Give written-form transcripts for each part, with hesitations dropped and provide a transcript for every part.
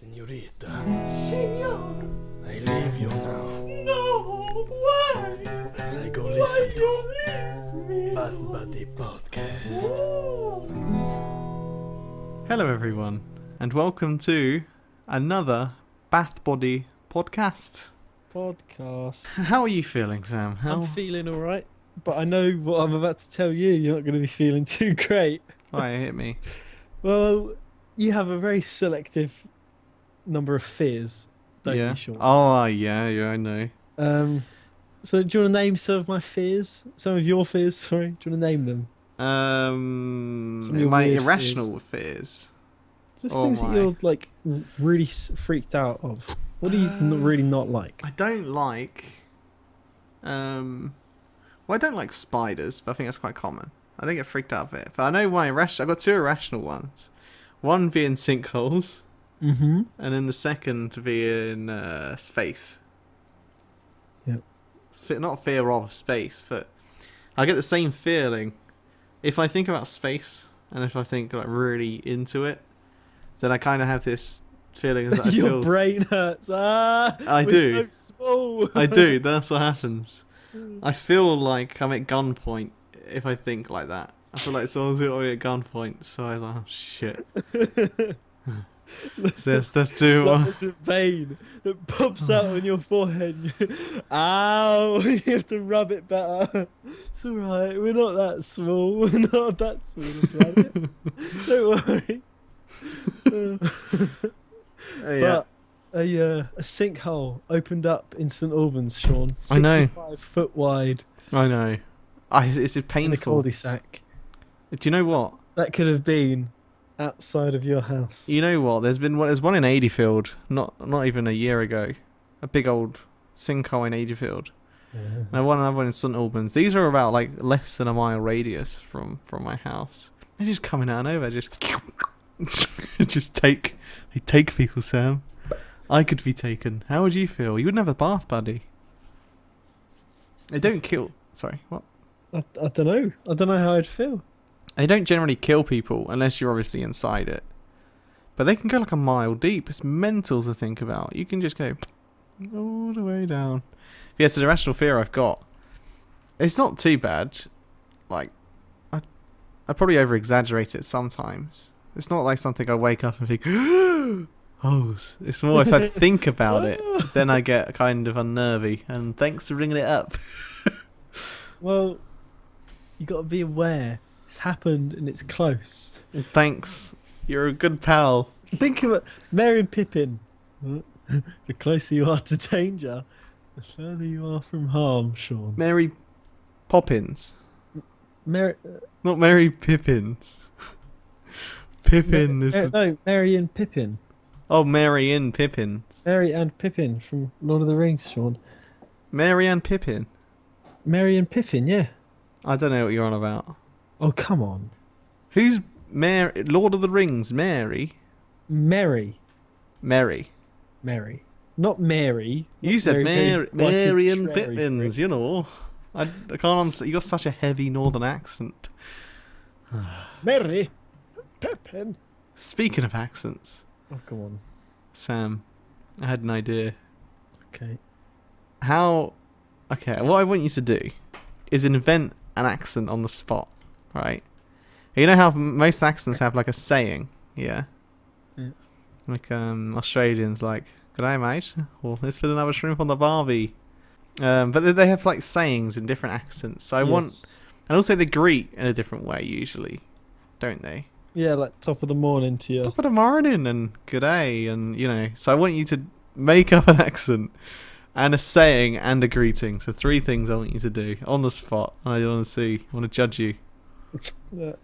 Senorita, Senor! I leave you now. No! Why? I go Why listen to you leave me? Bath Buddy Podcast. Hello everyone, and welcome to another Bath Body Podcast. How are you feeling, Sam? I'm feeling alright, but I know what I'm about to tell you. You're not going to be feeling too great. Why, hit me. Well, you have a very selective number of fears, don't Yeah. you, Sean? Oh, yeah, I know. So do you want to name some of my fears? Some of your fears, sorry. Do you want to name them? Some of your My weird irrational fears. Just Oh things that my. you're, like, really freaked out of. What do you really not like? I don't like. Well, I don't like spiders, but I think that's quite common. I don't get freaked out of it. But I know my I've got two irrational ones. One being sinkholes, Mm-hmm. and then the second being space. Yep. Not fear of space, but I get the same feeling if I think about space, and if I think like really into it, then I kind of have this feeling that I Your feel brain hurts. I we're do. so small. I do. That's what happens. I feel like I'm at gunpoint if I think like that. I feel like someone's got me at gunpoint, so I'm like, oh shit. That's too Like much. there's a vein that pops out on your forehead. Ow! You have to rub it better. It's alright. We're not that small. We're not that small about it. Don't worry. Yeah. But a sinkhole opened up in St Albans, Sean. I know. 65 foot wide I know. It's in a painful. cul-de-sac. Do you know what? That could have been outside of your house. You know what? There's one in Adeyfield, not even a year ago. A big old sinkhole in Adeyfield. Yeah. And another one in St Albans. These are about like less than a mile radius from my house. They're just coming out of nowhere, just take people, Sam. I could be taken. How would you feel? You wouldn't have a bath buddy. They don't kill. Sorry, what? I don't know. I don't know how I'd feel. They don't generally kill people unless you're obviously inside it. But they can go like a mile deep. It's mental to think about. You can just go all the way down. Yeah, it's an irrational fear I've got. It's not too bad. Like, I probably over-exaggerate it sometimes. It's not like something I wake up and think, oh, it's more if I think about it, then I get kind of unnervy. And thanks for bringing it up. Well, you got to be aware. It's happened and it's close. Thanks. You're a good pal. Think of it. Mary and Pippin. The closer you are to danger, the further you are from harm, Sean. Mary Poppins. Mary... Not Mary Pippins. Pippin is the... No, Mary and Pippin. Oh, Mary and Pippin. Mary and Pippin from Lord of the Rings, Sean. Mary and Pippin? Mary and Pippin, yeah. I don't know what you're on about. Oh, come on. Who's Mary? Lord of the Rings, Mary? Mary. Mary. Mary. Not Mary. You Not said Mary and contrary. Pippins, you know. I can't understand. You got such a heavy northern accent. Mary. Pippin. Speaking of accents, Oh, come on. Sam, I had an idea. Okay. Okay, what I want you to do is invent an accent on the spot, right? You know how most accents have like a saying, yeah? Yeah. Like Australians like, "G'day mate," or "Let's put another shrimp on the barbie." But they have like sayings in different accents. So I want, and also they greet in a different way usually, don't they? Yeah, like top of the morning to you. Top of the morning and g'day, and you know. So I want you to make up an accent and a saying and a greeting. So 3 things I want you to do on the spot. I want to see. I want to judge you. You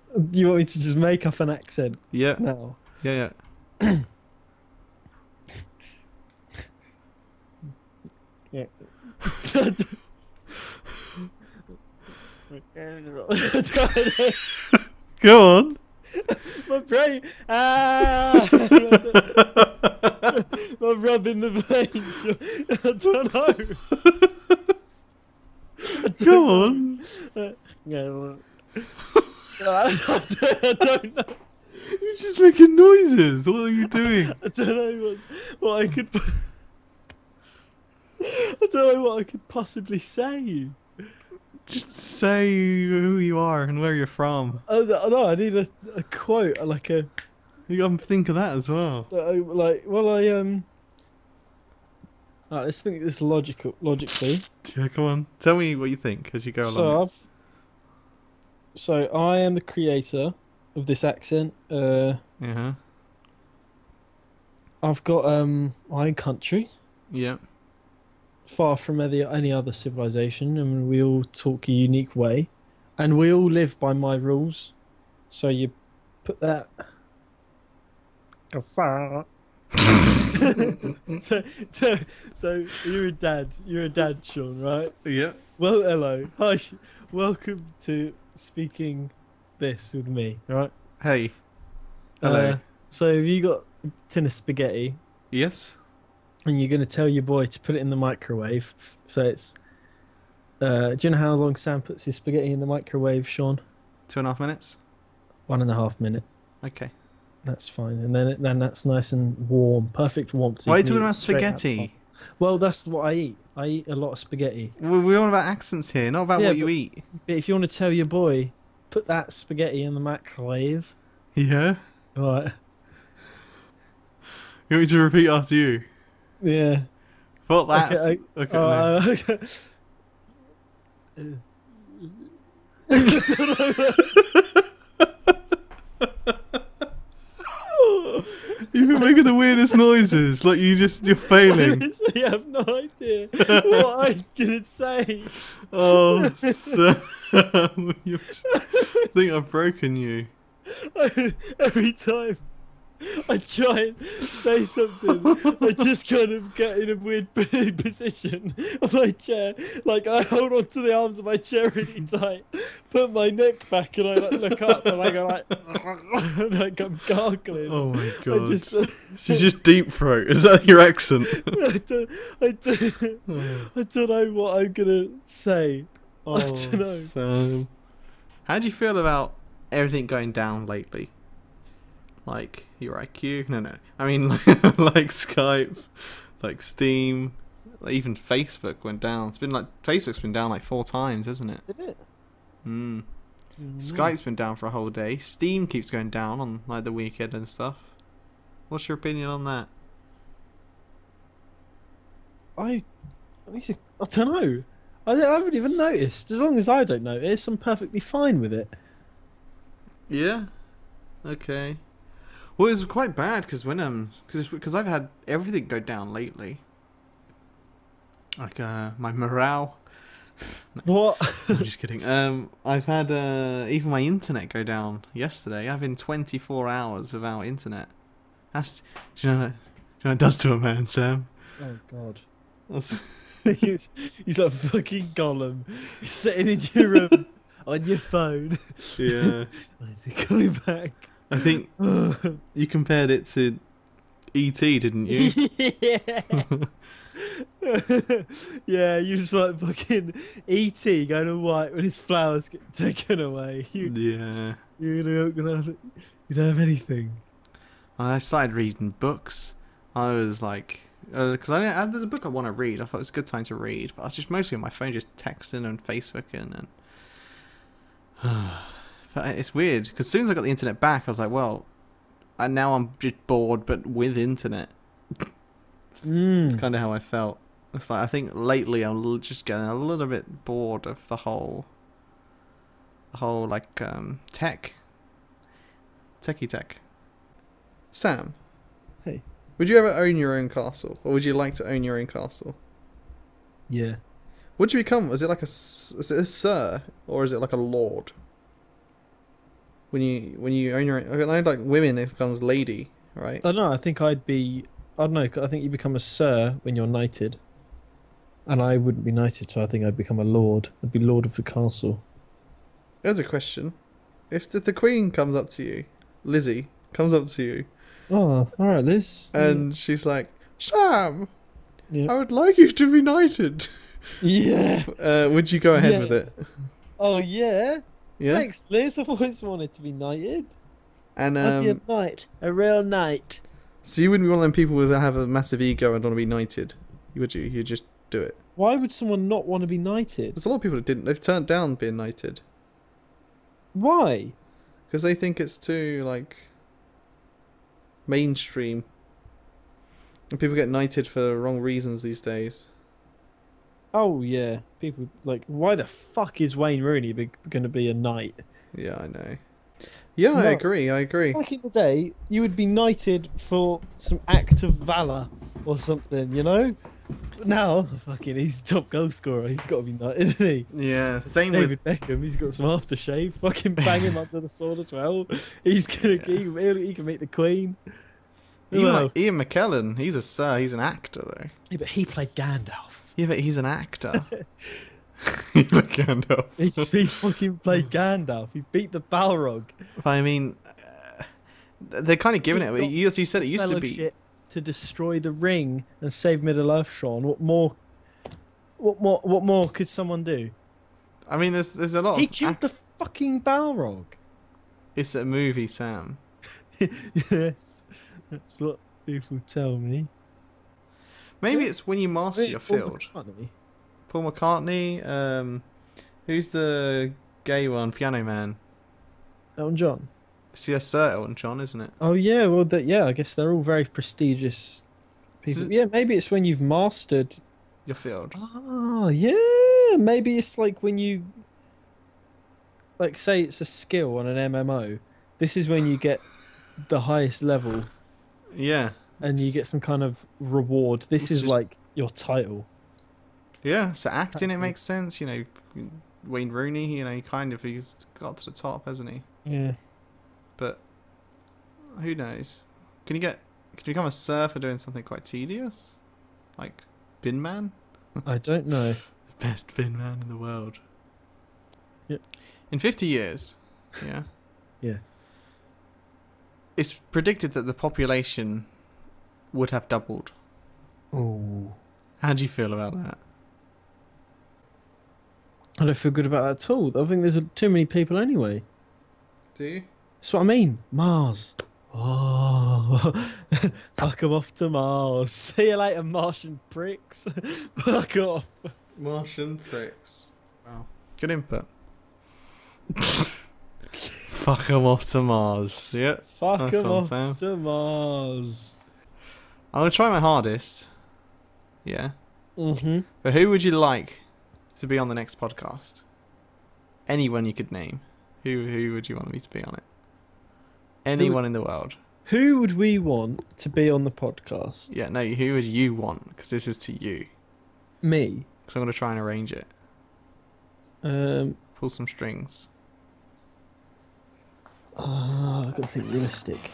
want me to just make up an accent Yeah. now? Yeah. Yeah. Go on. My brain. I'm rubbing the vein. I don't know. Go on. Yeah. I don't know. You just making noises. What are you doing? I don't know what I could. I don't know what I could possibly say. Just say who you are and where you're from. No, I need a quote, like a. You gotta think of that as well. Alright, let's think this logically. Yeah, come on. Tell me what you think as you go along. So I am the creator of this accent. Yeah. I've got my own country, Yeah. far from any other civilization, and we all talk a unique way, and we all live by my rules. So you put that. so you're a dad. You're a dad, Sean, right? Yeah. Well, hello, hi, welcome to speaking this with me, right? Hey. Hello. So have you got a tin of spaghetti, Yes. and you're gonna tell your boy to put it in the microwave? So it's. Do you know how long Sam puts his spaghetti in the microwave, Sean? 2.5 minutes. 1.5 minutes. Okay. That's fine, and then that's nice and warm, perfect warmth. So Why are you you can talking eat about it straight out the spaghetti? pot. Well, that's what I eat. I eat a lot of spaghetti. We're on about accents here, not about Yeah, what you but- eat. But if you want to tell your boy, put that spaghetti in the microwave. Yeah. Right. You want me to repeat after you? Yeah. What that's Okay. okay. No. Okay. You've been making the weirdest noises, like you're I failing. literally have no idea what I'm gonna say. Oh, Sam, I think I've broken you. Every time I try and say something, I just kind of get in a weird position of my chair. Like I hold on to the arms of my chair really tight, put my neck back, and I look up and I go like I'm gargling. Oh my I god. just, She's just deep throat. Is that your accent? I don't know what I'm gonna say. Oh, I don't know. Sam. How do you feel about everything going down lately? Like your IQ? No. I mean, like Skype, like Steam, like even Facebook went down. It's been like Facebook's been down like 4 times, isn't it? Did it? Hmm. Skype's been down for a whole day. Steam keeps going down on like the weekend and stuff. What's your opinion on that? I don't know. I haven't even noticed. As long as I don't notice, I'm perfectly fine with it. Yeah. Okay. Well, it was quite bad because when because I've had everything go down lately. Like my morale. What? I'm just kidding. I've had even my internet go down yesterday. I've been 24 hours without internet. Do you know what it does to a man, Sam? Oh God. That's- he's like fucking Gollum. He's sitting in your room on your phone. yeah. Coming back. I think you compared it to E.T., didn't you? Yeah. Yeah, you was like fucking E.T. going all white when his flowers get taken away. Yeah. You don't have anything. I started reading books. I was like, because there's a book I want to read. I thought it was a good time to read, but I was just mostly on my phone, just texting and Facebooking, and but it's weird because as soon as I got the internet back, I was like, well, and now I'm just bored, but with internet. It's kind of how I felt. It's like I think lately I'm just getting a little bit bored of the whole like techie tech. Sam. Hey. Would you ever own your own castle, or would you like to own your own castle? Yeah. What'd you become? Is it like is it a sir, or is it like a lord? When you own your own, I know like women, it becomes lady, right? I don't know. I think I don't know. I think you become a sir when you're knighted, and I wouldn't be knighted, so I think I'd become a lord. I'd be lord of the castle. There's a question. If the queen comes up to you, Lizzie comes up to you, Oh, all right, Liz. and she's like, Sam, Yeah. I would like you to be knighted. Yeah. Would you go ahead Yeah. with it? Oh yeah. Yeah. Thanks, Liz. I've always wanted to be knighted. And I'd be a knight, a real knight. so you wouldn't be one of them people that have a massive ego and want to be knighted, would you? You'd just do it. Why would someone not want to be knighted? There's a lot of people that didn't. They've turned down being knighted Why? because they think it's too like mainstream, and people get knighted for the wrong reasons these days. Oh yeah, people like. Why the fuck is Wayne Rooney going to be a knight? Yeah, I know. Yeah, I No. agree. I agree. Back in the day, you would be knighted for some act of valor or something, you know. But now, fucking, he's top goal scorer. He's got to be knighted, isn't he? Yeah, same with. David Beckham, he's got some aftershave. Fucking bang him under the sword as well. He's gonna, he can meet the Queen. Who else? Ian McKellen, he's a sir. He's an actor though. Yeah, but he played Gandalf. Yeah, but he's an actor. He played Gandalf. He fucking played Gandalf. He beat the Balrog. But I mean, they're kind of giving it. He's got You said it the used to be. fellowship to destroy the ring and save Middle Earth, Sean. What more? What more could someone do? I mean, there's a lot. He Of killed the fucking Balrog. It's a movie, Sam. Yes, that's what people tell me. Maybe So- it's when you master your field. Paul McCartney. Who's the gay one? Piano Man. Elton John. It's yes, Sir Elton John, isn't it? Oh yeah, well yeah, I guess they're all very prestigious people. So- Yeah, maybe it's when you've mastered. Your field. Oh yeah, maybe it's like when you, like, say it's a skill on an MMO. This is when you get the highest level Yeah. and you get some kind of reward. This It's is just- like your title. Yeah. So acting, it Acting. makes sense. You know, Wayne Rooney. You know, he's got to the top, hasn't he? Yeah. But who knows? Can you become a sir for doing something quite tedious, like bin man? I don't know. The best bin man in the world. Yep. In 50 years, yeah. Yeah. It's predicted that the population would have doubled. Oh. How do you feel about that? I don't feel good about that at all. I think there's too many people anyway. Do you? That's what I mean. Mars. Oh, fuck 'em off to Mars. See you later, Martian pricks. Fuck off. Martian pricks. Wow. Good input. Fuck 'em off to Mars. Yeah. Fuck Nice 'em one, off Sam. to Mars. I'm going to try my hardest. Yeah. Mm-hmm. But who would you like to be on the next podcast? Anyone you could name. Who would you want me to be on it? Anyone in the world. Who would we want to be on the podcast? Yeah, no, who would you want? Because this is to you. Me. Because I'm going to try and arrange it. Pull some strings. I've got to think realistic.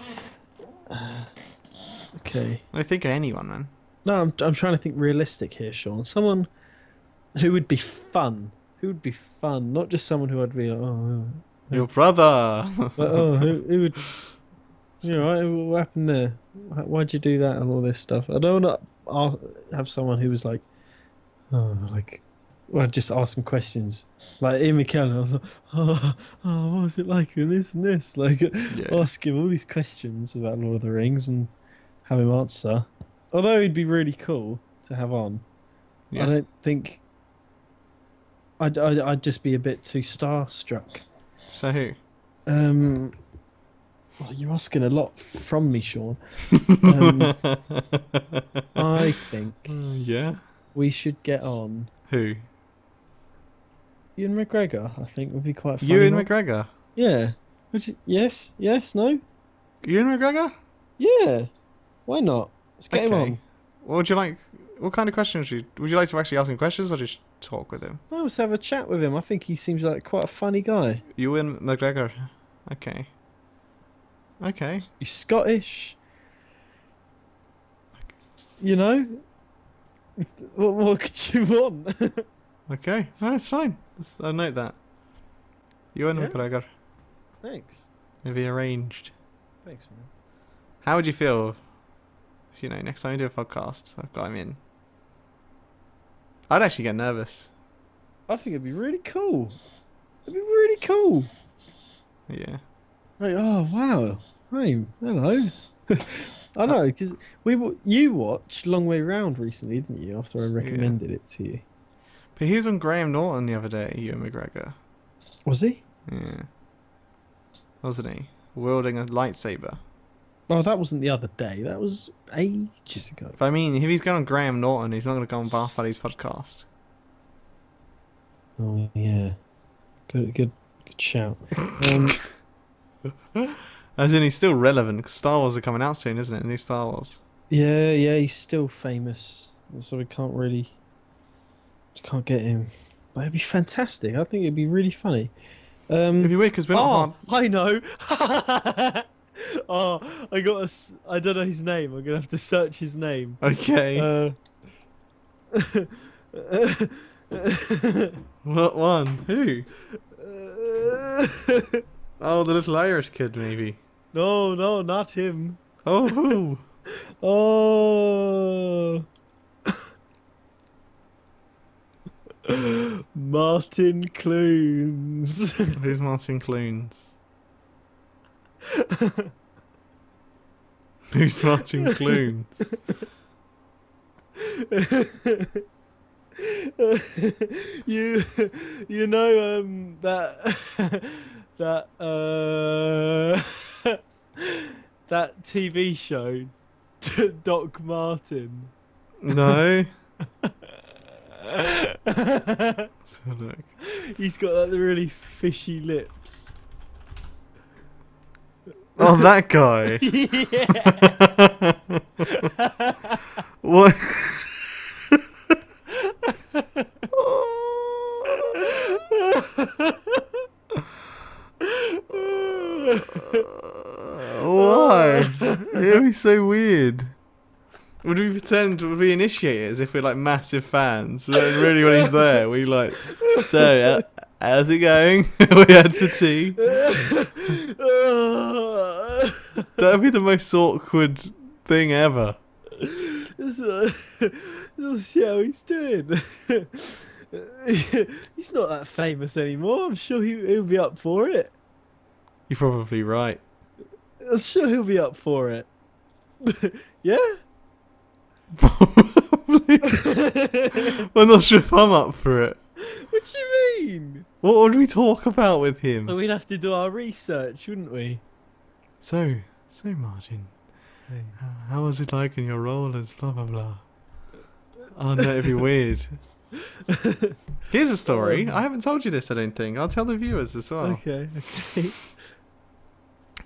Okay. I think of anyone, man. No, I'm trying to think realistic here, Sean. Someone who would be fun. Who would be fun? Not just someone who I'd be like, oh, Your brother. but, oh, who would? You know, right, what happened there? Why'd you do that and all this stuff? I don't want to have someone who was like, oh, like, well, just ask them questions. Like Ian McKellen, I was like, oh, what was it like and this? Like, Yeah. ask him all these questions about Lord of the Rings and have him answer. Although he'd be really cool to have on, Yeah. I don't think I'd just be a bit too starstruck. So who? Well, you're asking a lot from me, Sean. I think Yeah. we should get on Who? Ewan McGregor. I think would be quite funny. Ewan one. McGregor. Yeah. Yes, no? Ewan McGregor? Yeah. Why not? Let's get him Okay. on. What would you like? What kind of questions would you like to actually ask him questions or just talk with him? No, let's have a chat with him. I think he seems like quite a funny guy. Ewan McGregor. Okay. Okay. He's Scottish. You know? What more could you want? Okay. No, that's fine. I'll note that. Ewan Yeah. McGregor. Thanks. Maybe arranged. Thanks, man. How would you feel if, you know, next time you do a podcast, I've got him in? I'd actually get nervous. I think it'd be really cool. It'd be really cool. Yeah. Like, oh wow, Hey, hello. I know, because you watched Long Way Round recently, didn't you? After I Yeah. recommended it to you. But he was on Graham Norton the other day, Ewan McGregor. Was he? Yeah. Wasn't he? Wielding a lightsaber. Oh, that wasn't the other day. That was ages ago. But I mean, if he's going on Graham Norton, he's not going to go on Bath Buddies podcast. Oh yeah, good shout. As in, he's still relevant, because Star Wars are coming out soon, isn't it? New Star Wars. Yeah, he's still famous, so we can't get him. But it'd be fantastic. I think it'd be really funny. It'd be weird, because we're not hard. I know. Oh, I don't know his name. I'm gonna have to search his name. Okay. What one? Who? Oh, the little Irish kid, maybe. No, not him. Oh, who? Oh. Martin Clunes. Who's Martin Clunes? Who's Martin Clunes? you know that that that TV show Doc Martin. No. So look. He's got like the really fishy lips. Oh, that guy. Yeah. What? Why? It'd be so weird. Would we initiate it as if we're like massive fans? So then really when he's there, we like, so how's it going? We had for tea. That'd be the most awkward thing ever. Let's see how he's doing. He's not that famous anymore. I'm sure he'll be up for it. You're probably right. I'm sure he'll be up for it. Yeah? Probably. I'm not sure if I'm up for it. What do you mean? What would we talk about with him? Well, we'd have to do our research, wouldn't we? So Martin, Hey. how was it like in your role as blah blah blah? Oh no, it'd be weird. Here's a story. I haven't told you this, I don't think. I'll tell the viewers as well. Okay.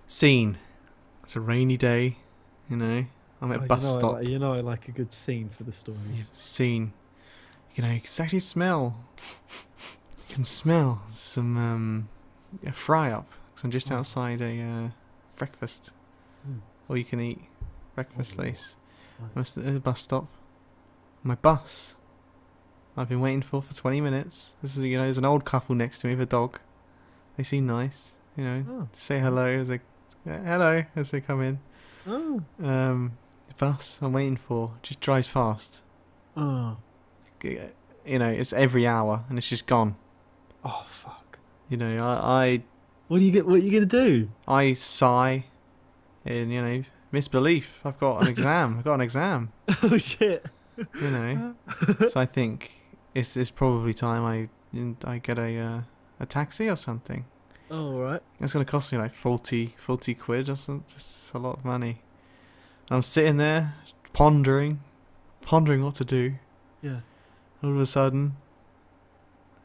Scene. It's a rainy day, you know. I'm at a bus stop. I like a good scene for the stories. Scene. You know, you can actually smell. You can smell some a fry up. So I'm just outside a breakfast. Or you can eat breakfast place. Nice. I'm at the bus stop. My bus. I've been waiting for 20 minutes. This is, there's an old couple next to me with a dog. They seem nice, say hello as they come in. Oh. The bus I'm waiting for just drives fast. Oh. It's every hour and it's just gone. Oh fuck. I What are you gonna do? I sigh in, misbelief. I've got an exam. Oh shit. So I think it's probably time I get a taxi or something. Oh, all right. It's going to cost me like 40 quid or something. Just a lot of money. And I'm sitting there pondering what to do. Yeah. All of a sudden,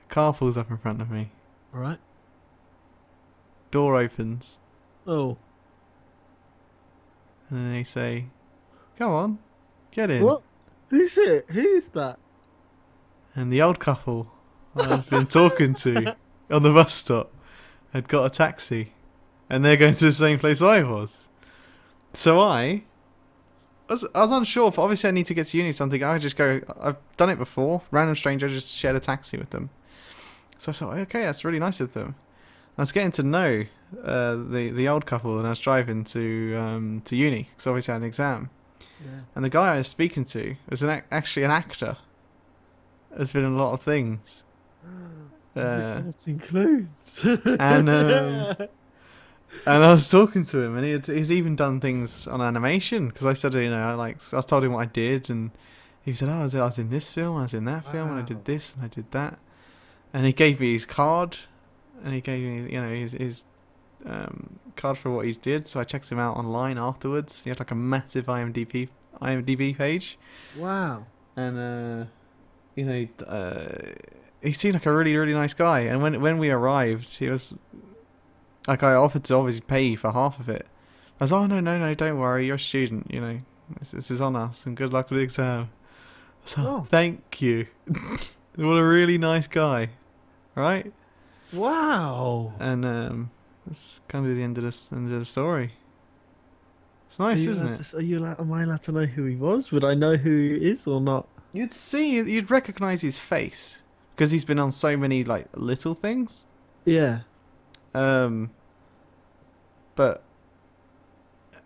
a car pulls up in front of me. All right. Door opens. Oh. And then they say, "Go on, get in." What? Who's it? Who is that? And the old couple I've been talking to on the bus stop had got a taxi. And they're going to the same place I was. So I was unsure if obviously I need to get to uni or something. I just go, I've done it before. Random stranger, just shared a taxi with them. So I thought, okay, that's really nice of them. I was getting to know the old couple and I was driving to uni because obviously I had an exam. Yeah. And the guy I was speaking to was actually an actor. Has been in a lot of things. That includes. And And I was talking to him, and he's even done things on animation because I said, I told him what I did, and he said, "Oh, I was in this film, I was in that film, and I did this, and I did that." And he gave me his card, and he gave me, his card for what he's did. So I checked him out online afterwards. He had like a massive IMDb page. Wow. And he seemed like a really, really nice guy. And when we arrived, he was like, I offered to obviously pay for half of it. I was, "Oh, no, don't worry, you're a student, this is on us, and good luck with the exam." So thank you. What a really nice guy, right? Wow. And that's kind of the end of the story. It's nice, isn't it? Am I allowed to know who he was? Would I know who he is or not? You'd recognise his face because he's been on so many like little things. Yeah. But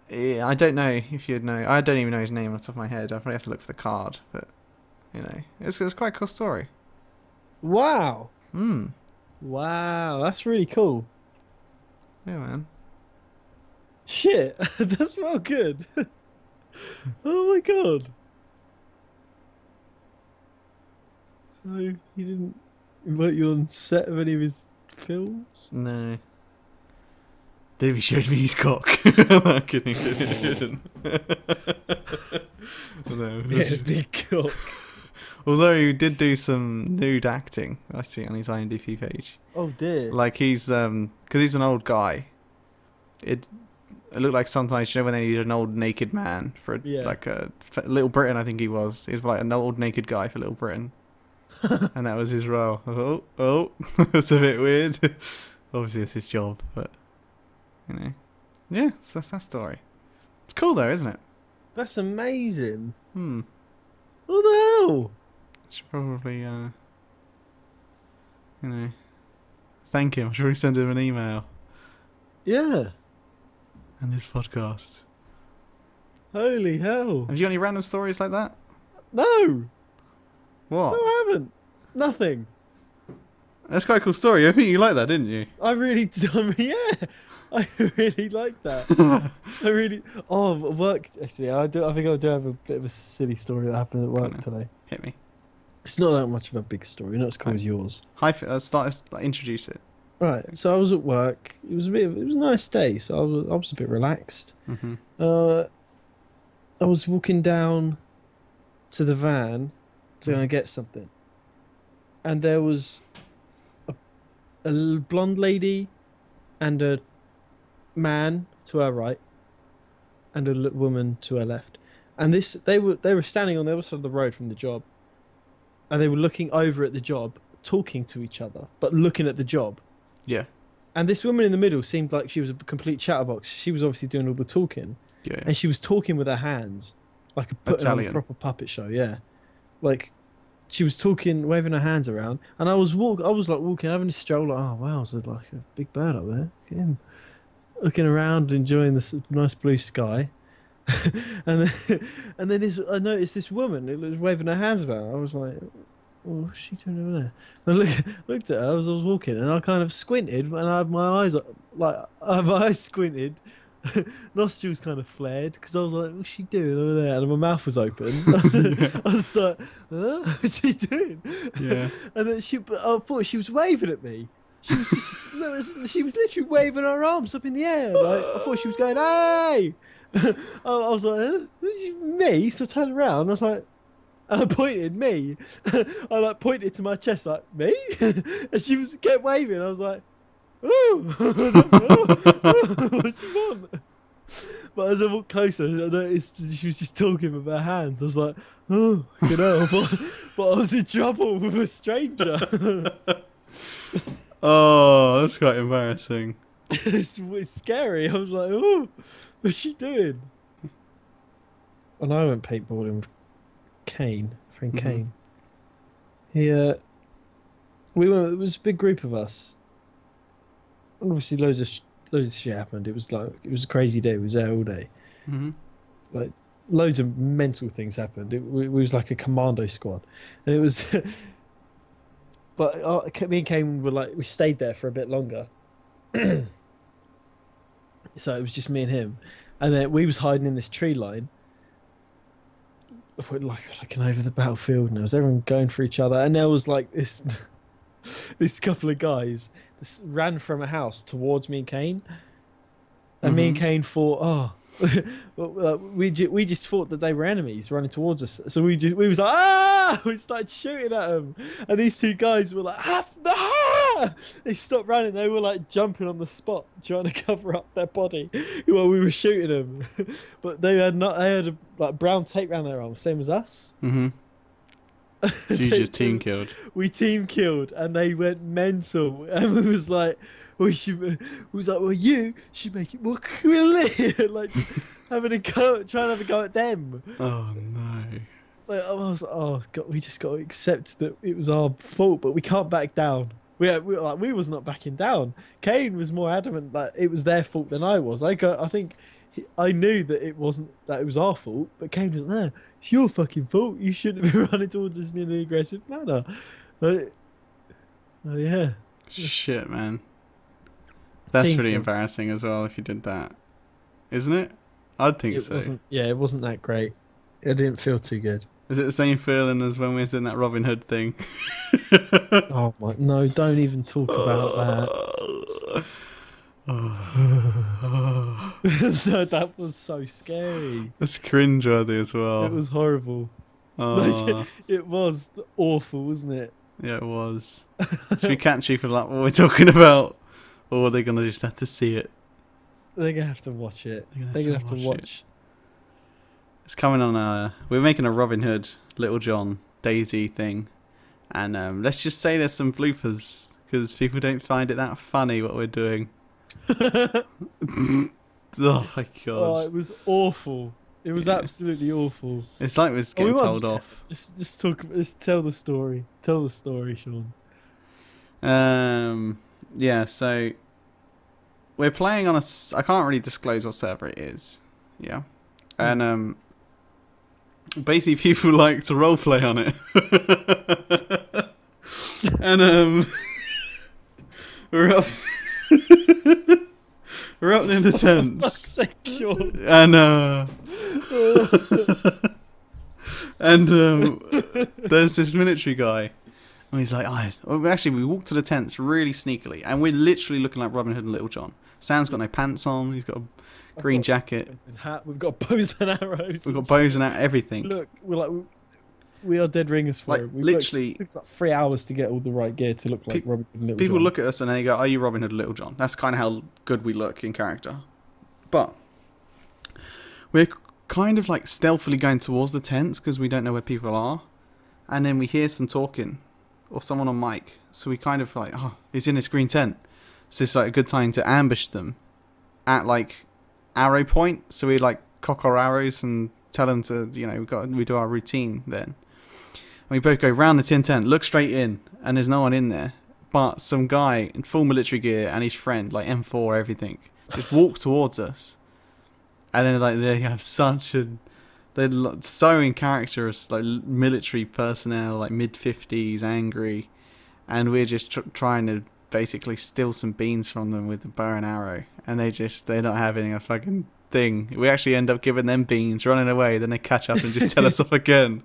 yeah, I don't know if you'd know. I don't even know his name off the top of my head. I probably have to look for the card. But it's quite a cool story. Wow. Hmm. Wow, that's really cool. Yeah, man. Shit, that's well good. Oh my god. So he didn't invite you on set of any of his films? No. Then he showed me his cock. I'm kidding. He didn't. No. Yeah, big cock. Although he did do some nude acting, I see on his IMDb page. Oh dear. Like he's because he's an old guy. It looked like sometimes when they needed an old naked man for a Little Britain. I think he was. He was like an old naked guy for Little Britain, and that was his role. Oh, it's a bit weird. Obviously, it's his job, but yeah. So that's that story. It's cool though, isn't it? That's amazing. Hmm. What the hell? Should probably thank him. Should we send him an email? Yeah. And this podcast. Holy hell. Have you got any random stories like that? No. What? No, I haven't. Nothing. That's quite a cool story. I think you liked that, didn't you? I really like that. Work. Actually, I think I do have a bit of a silly story that happened at work today. Hit me. It's not that much of a big story, not as cool as yours. Introduce it. Right, so I was at work. It was a nice day, so I was a bit relaxed. Mm-hmm. I was walking down to the van to go and get something, and there was a blonde lady and a man to our right, and a woman to our left, and they were standing on the other side of the road from the job, and they were looking over at the job, talking to each other, but looking at the job. Yeah. And this woman in the middle seemed like she was a complete chatterbox. She was obviously doing all the talking. Yeah. And she was talking with her hands, like putting on a proper puppet show. Yeah. Like, she was talking, waving her hands around, and I was walking, having a stroll. Like, oh wow, so like a big bird up there. Look at him, looking around, enjoying this nice blue sky. and then I noticed this woman who was waving her hands about. I was like, what's she doing over there? And I looked at her as I was walking, and I kind of squinted, and I had my eyes squinted, nostrils kind of flared, because I was like, what's she doing over there? And my mouth was open. I was like, huh? What's she doing? Yeah. And then I thought she was waving at me. She was just, she was literally waving her arms up in the air. Like, I thought she was going, hey! I was like, huh? Me? So I turned around, and I was like, and I pointed me. I pointed to my chest like, me? And she kept waving. I was like, oh, I don't know. What she want? But as I walked closer, I noticed that she was just talking with her hands. I was like, oh, but I was in trouble with a stranger. Oh, that's quite embarrassing. It's scary. I was like, oh, what's she doing? And I went paintballing with friend Kane. We went. It was a big group of us. And obviously, loads of shit happened. It was a crazy day. We was there all day. Mm-hmm. Like loads of mental things happened. We was like a commando squad, and it was. But me and Kane were we stayed there for a bit longer. So it was just me and him, and then we was hiding in this tree line, like looking over the battlefield, and there was everyone going for each other, and there was like this this couple of guys that ran from a house towards me and Kane, and me and Kane thought, oh. we just thought that they were enemies running towards us, so we was like, ah! We started shooting at them, and these two guys were like, ah! They stopped running. They were like jumping on the spot, trying to cover up their body while we were shooting them. But they had like brown tape around their arms, same as us. So you just team killed. We team killed, and they went mental. And we was like, well, you should make it more clear, like having a go, trying to have a go at them. Oh no! Like, I was like, oh god, we just got to accept that it was our fault, but we can't back down. We was not backing down. Kane was more adamant that it was their fault than I was. I think. I knew that it was our fault, but Kane was like, no, it's your fucking fault. You shouldn't be running towards us in an aggressive manner. Like, oh yeah. Shit, man. That's Team pretty kill. embarrassing as well if you did that, isn't it? I'd think so. It wasn't that great. It didn't feel too good. Is it the same feeling as when we was in that Robin Hood thing? Oh my, no! Don't even talk about that. No, that was so scary. That's cringeworthy as well. It was horrible. It was awful, wasn't it? Yeah, it was. Should we catch you for like what we're talking about, or are they gonna just have to see it? They're gonna have to watch it. They're gonna have to watch. It's coming on. We're making a Robin Hood, Little John, dayz thing, and let's just say there's some bloopers because people don't find it that funny what we're doing. Oh my god! Oh, it was awful. It was absolutely awful. It's like we're just getting told off. Just talk. Just tell the story. Tell the story, Sean. Yeah. So we're playing on a. I can't really disclose what server it is. Yeah. And basically people like to roleplay on it. And we're up. We're up in the tents. For fuck's sake, Sean. And there's this military guy, and he's like, we walked to the tents really sneakily, and we're literally looking like Robin Hood and Little John. Sam's got no pants on. He's got a green jacket. Hat. We've got bows and arrows. We've got bows and everything. Look, we are dead ringers for it. Literally, it takes like 3 hours to get all the right gear to look like Robin Hood and Little People John. look at us and they go, "Are you Robin Hood and Little John?" That's kind of how good we look in character. But we're kind of like stealthily going towards the tents because we don't know where people are, and then we hear some talking or someone on mic. So we kind of like, oh, he's in this green tent. So it's like a good time to ambush them at like arrow point. So we like cock our arrows and tell them to, we do our routine then. And we both go round the tin tent, look straight in, and there's no one in there. But some guy in full military gear and his friend, like M4, everything, just walk towards us. And then like they have they're so in character as like military personnel, like mid-50s, angry. And we're just trying to basically steal some beans from them with the bow and arrow. And they're not having a fucking thing. We actually end up giving them beans, running away, then they catch up and just tell us off again.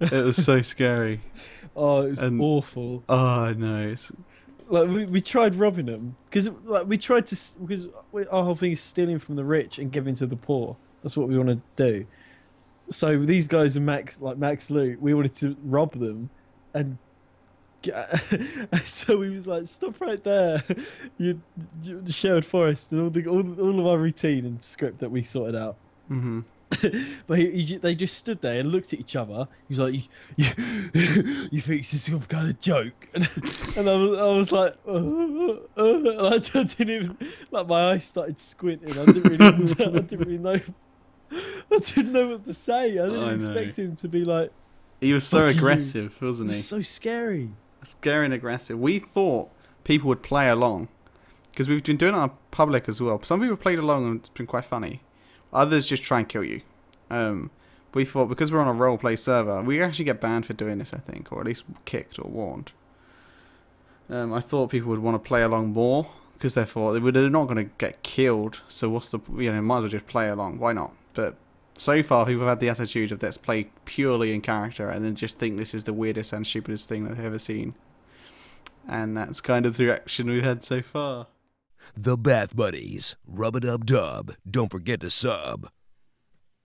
It was so scary. Oh, it was awful. Oh no! Like we tried robbing them because our whole thing is stealing from the rich and giving to the poor. That's what we want to do. So these guys are Max Loot. We wanted to rob them, and so we was like, stop right there, you Sherwood Forest, and all of our routine and script that we sorted out. Mm-hmm. But they just stood there and looked at each other. He was like, "You think this is some kind of joke?" And I was like, and I didn't even, like, my eyes started squinting. I didn't really know. I didn't know what to say. I didn't expect him to be like. He was so aggressive, wasn't he? He was so scary. Scary and aggressive. We thought people would play along because we've been doing it on public as well. Some people played along and it's been quite funny. Others just try and kill you. We thought because we're on a roleplay server, we actually get banned for doing this, I think, or at least kicked or warned. I thought people would want to play along more because they're not going to get killed. So what's the, might as well just play along. Why not? But so far, people have had the attitude of let's play purely in character and then just think this is the weirdest and stupidest thing they've ever seen. And that's kind of the reaction we've had so far. The Bath Buddies. Rub-a-dub-dub. Don't forget to sub.